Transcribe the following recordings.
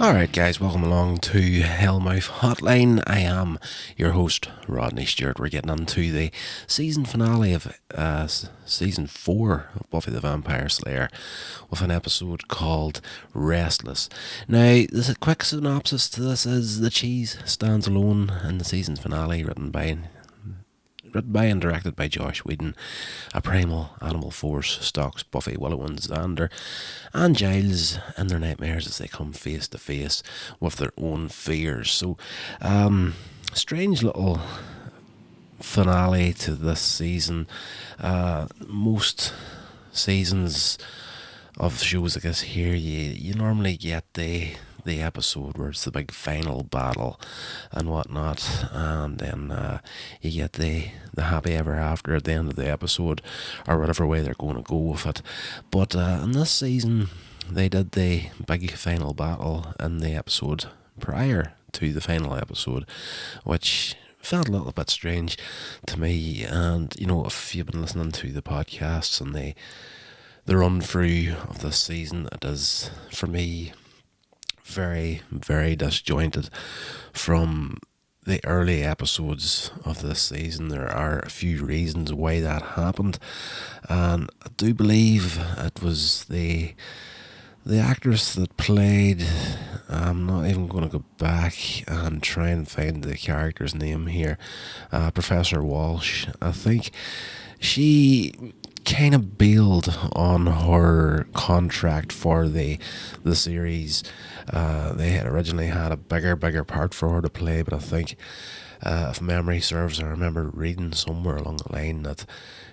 Alright guys, welcome along to Hellmouth Hotline. I am your host, Rodney Stewart. We're getting into the season finale of season 4 of Buffy the Vampire Slayer with an episode called Restless. Now, there's a quick synopsis to this is the cheese stands alone in the season finale, written by and directed by Josh Whedon. A primal animal force stalks Buffy, Willow and Xander and Giles in their nightmares as they come face to face with their own fears. So, strange little finale to this season. Most seasons of shows like this here, you normally get the episode where it's the big final battle and whatnot, and then you get the happy ever after at the end of the episode, or whatever way they're going to go with it. But in this season, they did the big final battle in the episode prior to the final episode, which felt a little bit strange to me. And you know, if you've been listening to the podcasts and the run through of this season, it is, for me, very, very disjointed from the early episodes of this season. There are a few reasons why that happened, and I do believe it was the actress that played, I'm not even going to go back and try and find the character's name here, Professor Walsh. I think she kind of bailed on her contract for the series. They had originally had a bigger part for her to play, but I think, if memory serves, I remember reading somewhere along the line that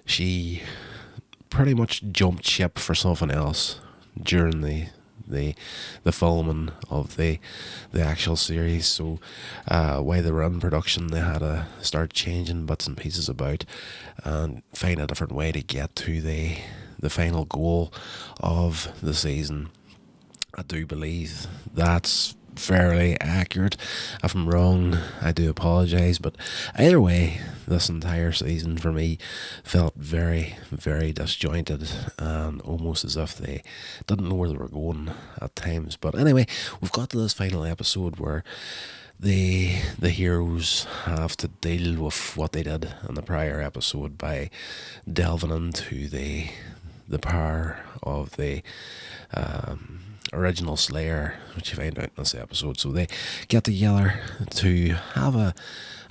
she pretty much jumped ship for something else during the filming of the actual series. So while they were in production, they had to start changing bits and pieces about and find a different way to get to the final goal of the season. I do believe that's fairly accurate. If I'm wrong, I do apologise, but either way, this entire season for me felt very, very disjointed and almost as if they didn't know where they were going at times. But anyway, we've got to this final episode where the heroes have to deal with what they did in the prior episode by delving into the power of the original Slayer, which you find out in this episode. So they get together to have a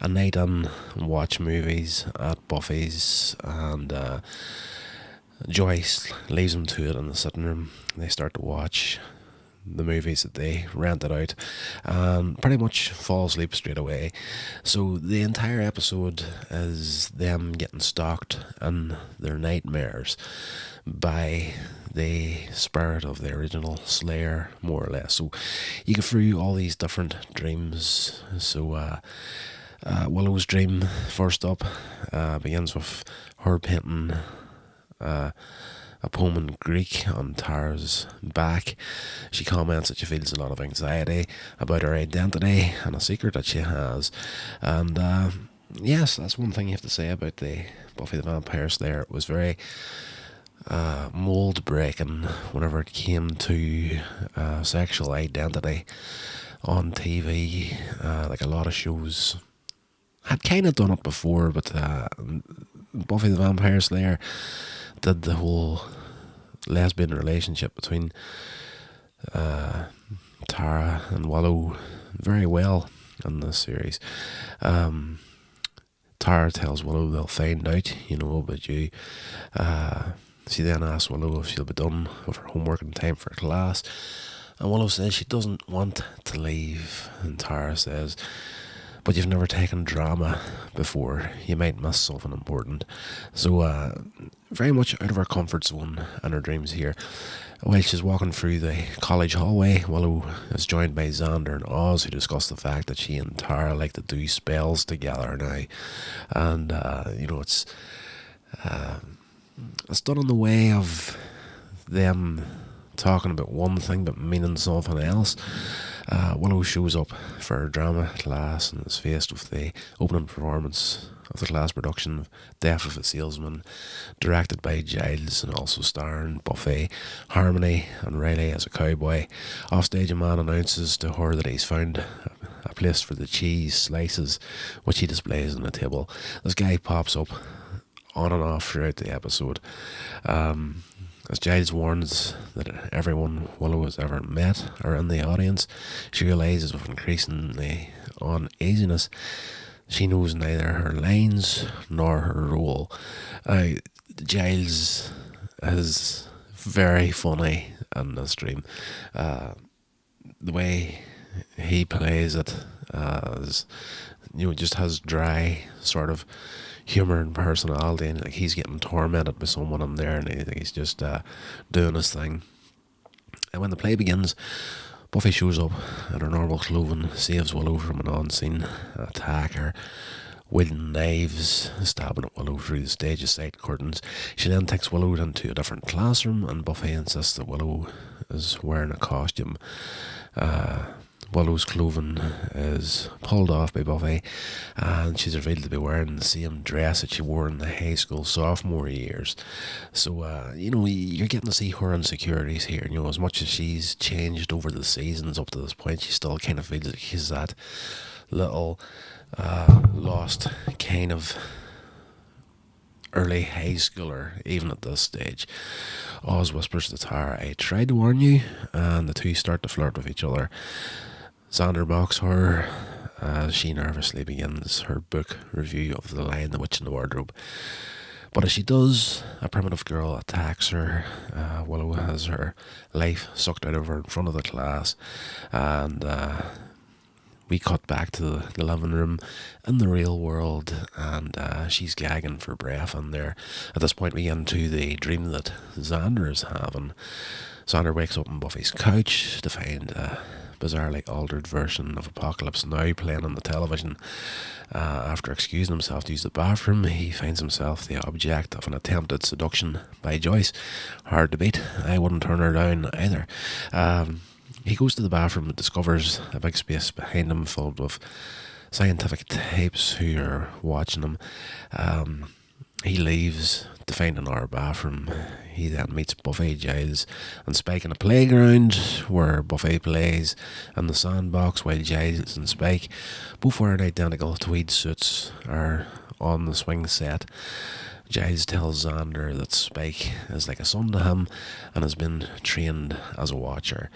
night and watch movies at Buffy's, and Joyce leaves them to it in the sitting room. They start to watch the movies that they rented out and pretty much fall asleep straight away. So the entire episode is them getting stalked in their nightmares by the spirit of the original Slayer, more or less. So you go through all these different dreams. So Willow's dream, first up, begins with her painting a poem in Greek on Tara's back. She comments that she feels a lot of anxiety about her identity and a secret that she has. And yes, that's one thing you have to say about the Buffy the Vampire Slayer. It was very mold breaking whenever it came to sexual identity on TV. Like a lot of shows had kind of done it before, but Buffy the Vampire Slayer did the whole lesbian relationship between Tara and Willow very well in this series. Tara tells Willow they'll find out, about you. She then asks Willow if she'll be done with her homework in time for class, and Willow says she doesn't want to leave, and Tara says, but you've never taken drama before, you might miss something important. So very much out of her comfort zone in her dreams here. While she's walking through the college hallway, Willow is joined by Xander and Oz, who discuss the fact that she and Tara like to do spells together now. And it's done in the way of them talking about one thing but meaning something else. Willow shows up for her drama class and is faced with the opening performance of the class production of Death of a Salesman, directed by Giles and also starring Buffy, Harmony and Riley as a cowboy. Offstage, a man announces to her that he's found a place for the cheese slices, which he displays on the table. This guy pops up on and off throughout the episode. As Giles warns that everyone Willow has ever met are in the audience, she realises with increasingly uneasiness she knows neither her lines nor her role. Giles is very funny in this dream. The way he plays it is, just has dry sort of humour and personality, and like he's getting tormented by someone in there, and he's just doing his thing. And when the play begins, Buffy shows up in her normal clothing, saves Willow from an unseen attacker, wielding knives, stabbing at Willow through the stage's side curtains. She then takes Willow into a different classroom, and Buffy insists that Willow is wearing a costume. Willow's clothing is pulled off by Buffy, and she's revealed to be wearing the same dress that she wore in the high school sophomore years. So, you're getting to see her insecurities here. As much as she's changed over the seasons up to this point, she still kind of feels like she's that little lost kind of early high schooler, even at this stage. Oz whispers to Tara, "I tried to warn you," and the two start to flirt with each other. Xander mocks her as she nervously begins her book review of The Lion, the Witch and the Wardrobe. But as she does, a primitive girl attacks her. Willow has her life sucked out of her in front of the class, and we cut back to the living room in the real world, and she's gagging for breath in there. At this point we get into the dream that Xander is having. Xander wakes up on Buffy's couch to find a bizarrely altered version of Apocalypse Now playing on the television. After excusing himself to use the bathroom, he finds himself the object of an attempted seduction by Joyce. Hard to beat. I wouldn't turn her down either. He goes to the bathroom and discovers a big space behind him filled with scientific types who are watching him. He leaves to find another bathroom. He then meets Buffy, Giles and Spike in a playground where Buffy plays in the sandbox while Giles and Spike, both wearing identical tweed suits, are on the swing set. Giles tells Xander that Spike is like a son to him and has been trained as a watcher.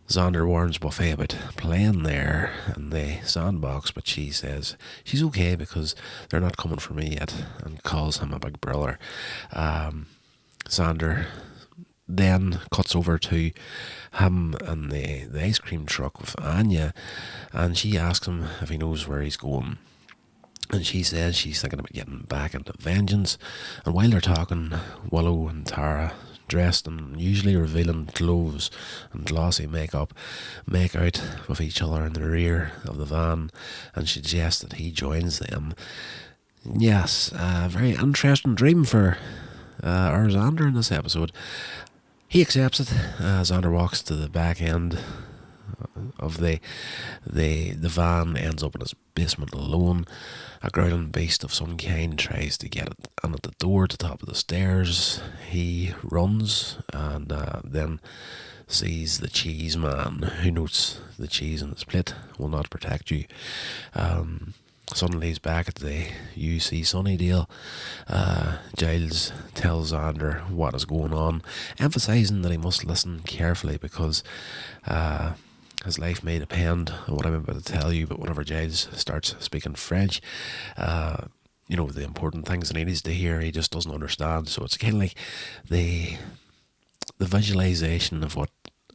Xander warns Buffy about playing there in the sandbox, but she says she's okay because they're not coming for me yet, and calls him a big brother. Xander then cuts over to him in the ice cream truck with Anya, and she asks him if he knows where he's going. And she says she's thinking about getting back into vengeance. And while they're talking, Willow and Tara, dressed in unusually revealing clothes and glossy makeup, make out with each other in the rear of the van, and suggests that he joins them. Yes, a very interesting dream for our Xander in this episode. He accepts it. Xander walks to the back end of the van, ends up in his basement alone. A growling beast of some kind tries to get it in at the door to the top of the stairs. He runs and then sees the cheese man, who notes the cheese on his plate will not protect you. Suddenly he's back at the UC Sunnydale. Giles tells Xander what is going on, emphasising that he must listen carefully because his life may depend on what I'm about to tell you. But whenever Giles starts speaking French, the important things that he needs to hear, he just doesn't understand. So it's kind of like the visualization of what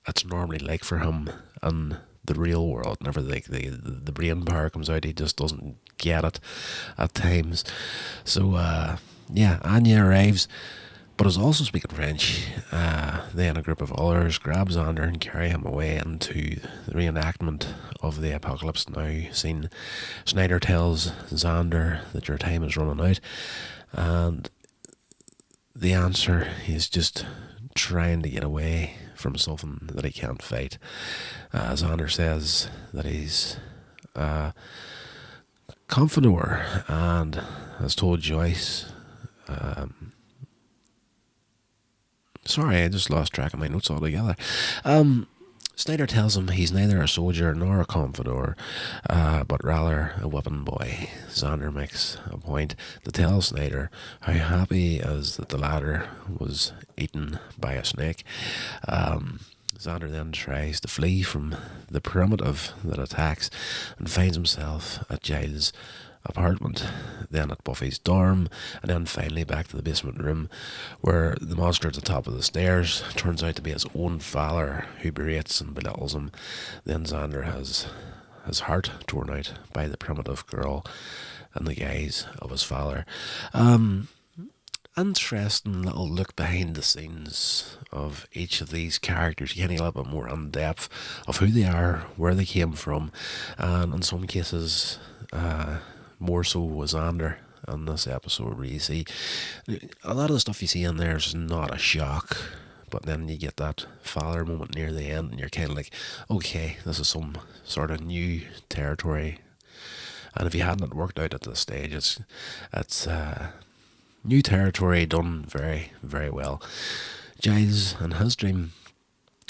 it's normally like for him in the real world. Whenever the brain power comes out, he just doesn't get it at times. So Anya arrives, but is also speaking French. Then a group of others grab Xander and carry him away into the reenactment of the Apocalypse Now scene. Schneider tells Xander that your time is running out, and the answer is just trying to get away from something that he can't fight. Xander says that he's confidor and has told Joyce. Sorry, I just lost track of my notes altogether. Snyder tells him he's neither a soldier nor a confidor, but rather a weapon boy. Xander makes a point to tell Snyder how happy he is that the latter was eaten by a snake. Xander then tries to flee from the primitive that attacks and finds himself at Giles' apartment, then at Buffy's dorm, and then finally back to the basement room where the monster at the top of the stairs turns out to be his own father, who berates and belittles him. Then Xander has his heart torn out by the primitive girl in the guise of his father. Interesting little look behind the scenes of each of these characters. You get a little bit more in depth of who they are, where they came from, and in some cases, more so was Xander in this episode, where you see a lot of the stuff you see in there is not a shock, but then you get that father moment near the end, and you're kind of like, okay, this is some sort of new territory. And if you hadn't worked out at this stage, it's new territory done very, very well. Giles and his dream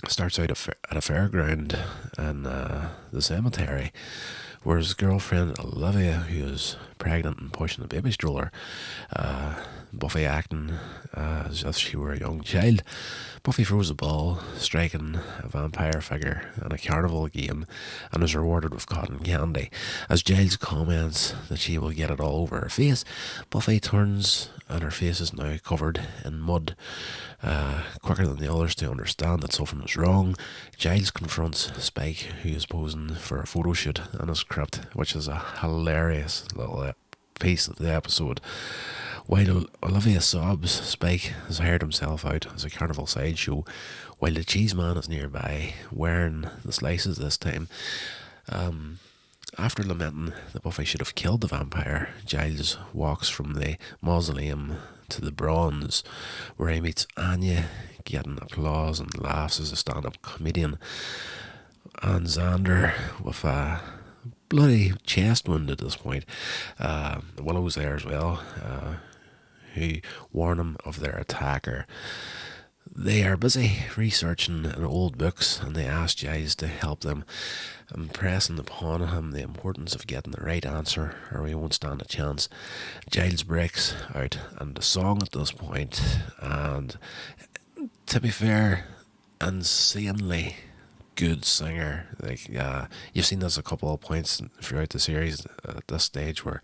starts out at a fairground in the cemetery, where his girlfriend Olivia, who is pregnant and pushing a baby stroller, Buffy acting as if she were a young child. Buffy throws a ball, striking a vampire figure in a carnival game, and is rewarded with cotton candy. As Giles comments that she will get it all over her face, Buffy turns and her face is now covered in mud. Quicker than the others to understand that something is wrong, Giles confronts Spike, who is posing for a photo shoot in his crypt, which is a hilarious little piece of the episode. While Olivia sobs, Spike has hired himself out as a carnival sideshow, while the cheese man is nearby, wearing the slices this time. After lamenting that Buffy should have killed the vampire, Giles walks from the mausoleum to the bronze, where he meets Anya, getting applause and laughs as a stand-up comedian, and Xander with a bloody chest wound at this point. Willow's there as well, who warn him of their attacker. They are busy researching in old books, and they ask Giles to help them, impressing upon him the importance of getting the right answer, or he won't stand a chance. Giles breaks out into song at this point, and to be fair, insanely good singer. Like, you've seen this a couple of points throughout the series at this stage, where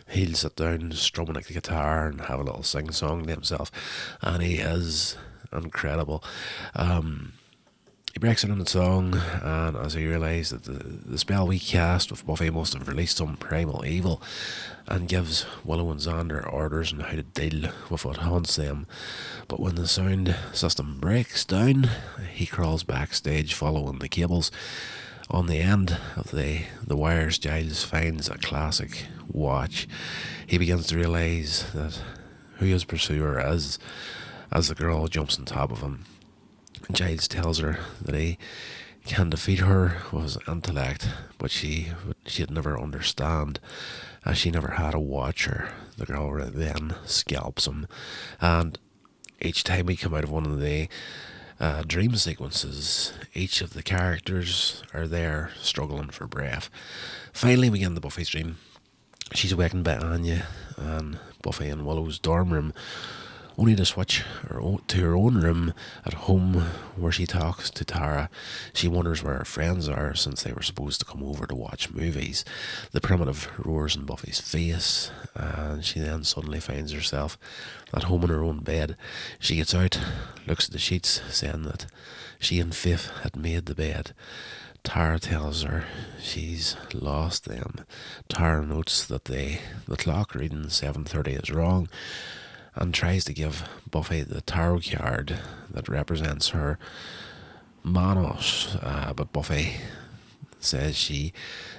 he'll sit down strumming like the guitar and have a little sing song to himself, and he is incredible. He breaks it in the song, and as he realises that the spell we cast with Buffy must have released some primal evil, and gives Willow and Xander orders on how to deal with what haunts them. But when the sound system breaks down, he crawls backstage following the cables. On the end of the wires, Giles finds a classic watch. He begins to realise that who his pursuer is, as the girl jumps on top of him. Giles tells her that he can defeat her with his intellect, but she'd never understand, as she never had a watcher. The girl then scalps him, and each time we come out of one of the dream sequences, each of the characters are there struggling for breath. Finally, we get into Buffy's dream. She's awakened by Anya and Buffy in Willow's dorm room, only to switch to her own room at home, where she talks to Tara. She wonders where her friends are, since they were supposed to come over to watch movies. The primitive roars in Buffy's face, and she then suddenly finds herself at home in her own bed. She gets out, looks at the sheets, saying that she and Faith had made the bed. Tara tells her she's lost them. Tara notes that the clock reading 7:30 is wrong, and tries to give Buffy the tarot card that represents her Manos, but Buffy says she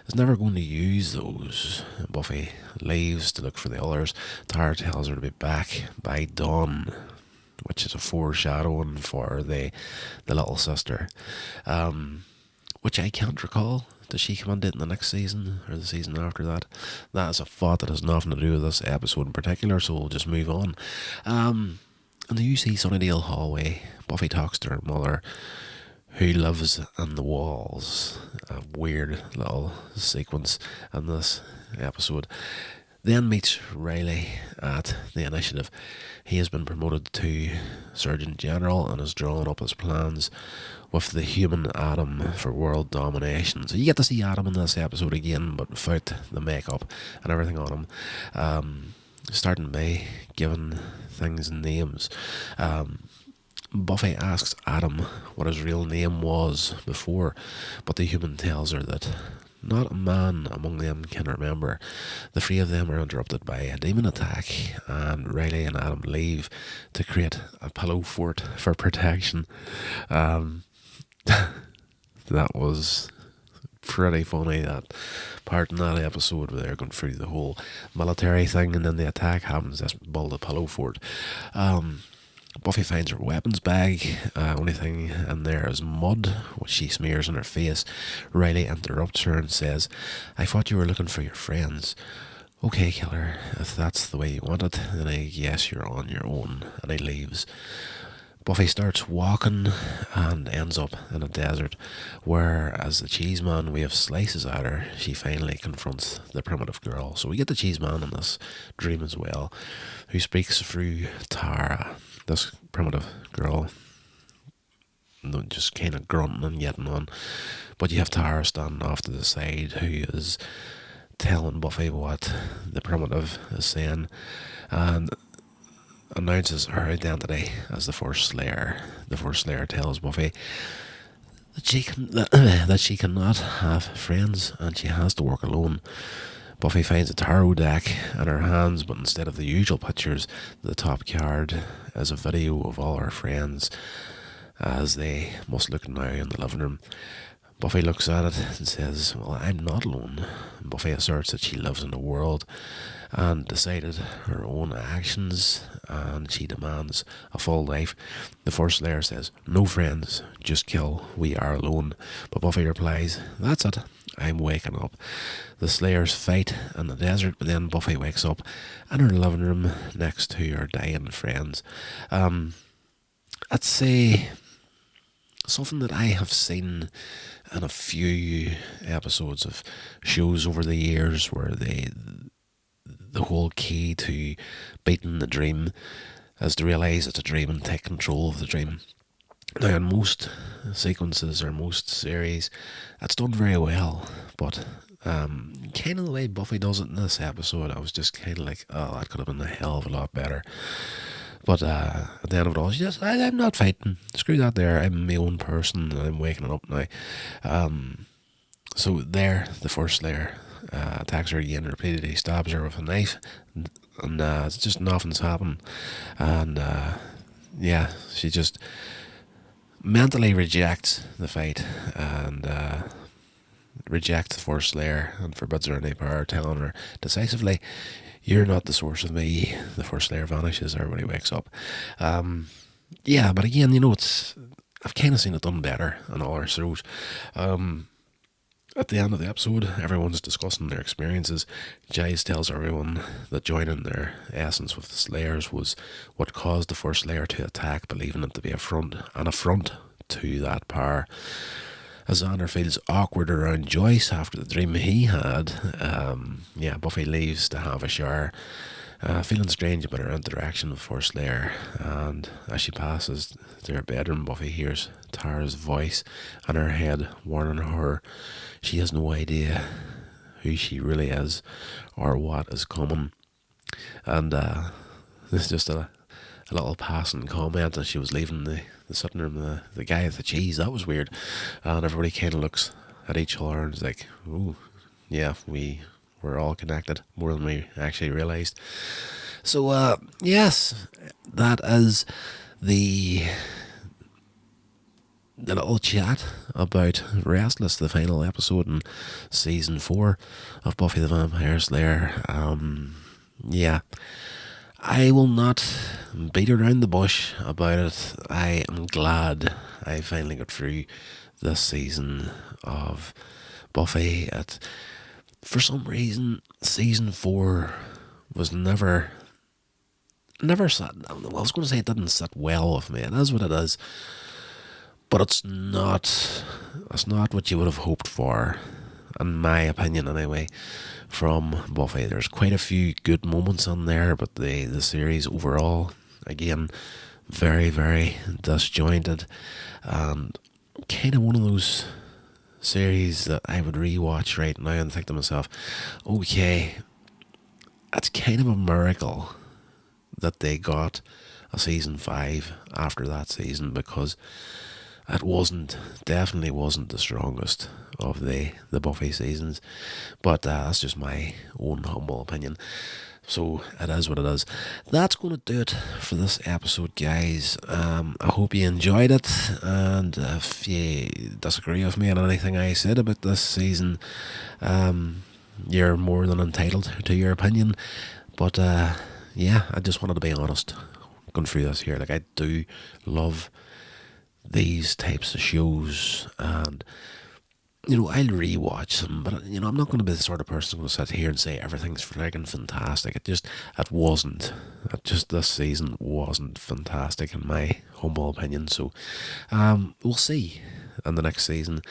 is never going to use those. Buffy leaves to look for the others. Tara tells her to be back by dawn, which is a foreshadowing for the little sister, which I can't recall, Does she come on in the next season or the season after that? That is a thought that has nothing to do with this episode in particular, so we'll just move on. In the UC Sunnydale hallway, Buffy talks to her mother, who lives in the walls. A weird little sequence in this episode. Then meets Riley at the Initiative. He has been promoted to Surgeon General and has drawn up his plans with the human Adam for world domination. So you get to see Adam in this episode again, but without the makeup and everything on him. Starting by giving things names. Buffy asks Adam what his real name was before, but the human tells her that not a man among them can remember. The three of them are interrupted by a demon attack, and Riley and Adam leave to create a pillow fort for protection. That was pretty funny, that part in that episode where they're going through the whole military thing, and then the attack happens. That's build a pillow fort. Buffy finds her weapons bag. Only thing in there is mud, which she smears on her face. Riley interrupts her and says, "I thought you were looking for your friends." "Okay, killer, if that's the way you want it, then I guess you're on your own," and he leaves. Buffy starts walking and ends up in a desert where, as the cheese man waves slices at her, she finally confronts the primitive girl. So we get the cheese man in this dream as well, who speaks through Tara, this primitive girl, just kind of grunting and getting on. But you have Tara standing off to the side, who is telling Buffy what the primitive is saying, and announces her identity as the Force Slayer. The Force Slayer tells Buffy that she cannot have friends and she has to work alone. Buffy finds a tarot deck in her hands, but instead of the usual pictures, the top card is a video of all her friends as they must look now in the living room. Buffy looks at it and says, "Well, I'm not alone." Buffy asserts that she lives in the world and decided her own actions, and she demands a full life. The Force Slayer says, "No friends, just kill, we are alone." But Buffy replies, "That's it, I'm waking up." The Slayers fight in the desert, but then Buffy wakes up in her living room next to her dying friends. I'd say something that I have seen in a few episodes of shows over the years, where the whole key to beating the dream is to realise it's a dream and take control of the dream. Now, in most sequences or most series, it's done very well, but kind of the way Buffy does it in this episode, I was just kind of like, oh, that could have been a hell of a lot better. But at the end of it all, she says, I'm not fighting. Screw that there. I'm my own person. I'm waking up now. So there, the Force Slayer attacks her again, repeatedly stabs her with a knife, and it's just nothing's happened. And yeah, she just mentally rejects the fight and rejects the Force Slayer and forbids her any power, telling her decisively, "You're not the source of me." The Force Slayer vanishes, everybody wakes up. Yeah, but again, I've kind of seen it done better in all our shows. At the end of the episode, everyone's discussing their experiences. Giles tells everyone that joining their essence with the Slayers was what caused the Force Slayer to attack, believing it to be an affront to that power. As Xander feels awkward around Joyce after the dream he had, Buffy leaves to have a shower, feeling strange about her interaction with Force Slayer, and as she passes to her bedroom, Buffy hears Tara's voice in her head warning her she has no idea who she really is or what is coming. And this is just a little passing comment as she was leaving the sitting room, the guy with the cheese, that was weird, and everybody kind of looks at each other and is like, "Ooh, yeah, we're all connected more than we actually realised." So yes, that is the little chat about Restless, the final episode in season 4 of Buffy the Vampire Slayer. Yeah, I will not beat around the bush about it. I am glad I finally got through this season of Buffy. For some reason, season 4 was never sat. I was going to say it didn't sit well with me. It is what it is, but it's not what you would have hoped for, in my opinion anyway, from Buffy. There's quite a few good moments on there, but the series overall, again, very, very disjointed, and kind of one of those series that I would rewatch right now and think to myself, okay, it's kind of a miracle that they got a season 5 after that season, because it definitely wasn't the strongest of the Buffy seasons. But that's just my own humble opinion. So it is what it is. That's going to do it for this episode, guys. I hope you enjoyed it, and if you disagree with me on anything I said about this season, you're more than entitled to your opinion. But yeah, I just wanted to be honest going through this here. Like, I do love these types of shows, and I'll rewatch them, but I'm not going to be the sort of person who's going to sit here and say everything's freaking fantastic. It wasn't. This season wasn't fantastic in my humble opinion. So we'll see in the next season.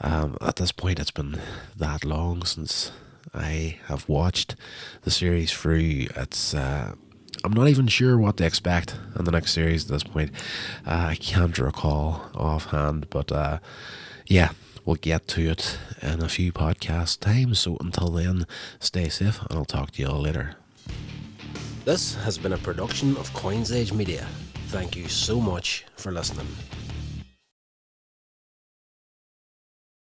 At this point, it's been that long since I have watched the series through. I'm not even sure what to expect in the next series at this point. I can't recall offhand, but yeah, we'll get to it in a few podcast times. So until then, stay safe, and I'll talk to you all later. This has been a production of Coins Age Media. Thank you so much for listening.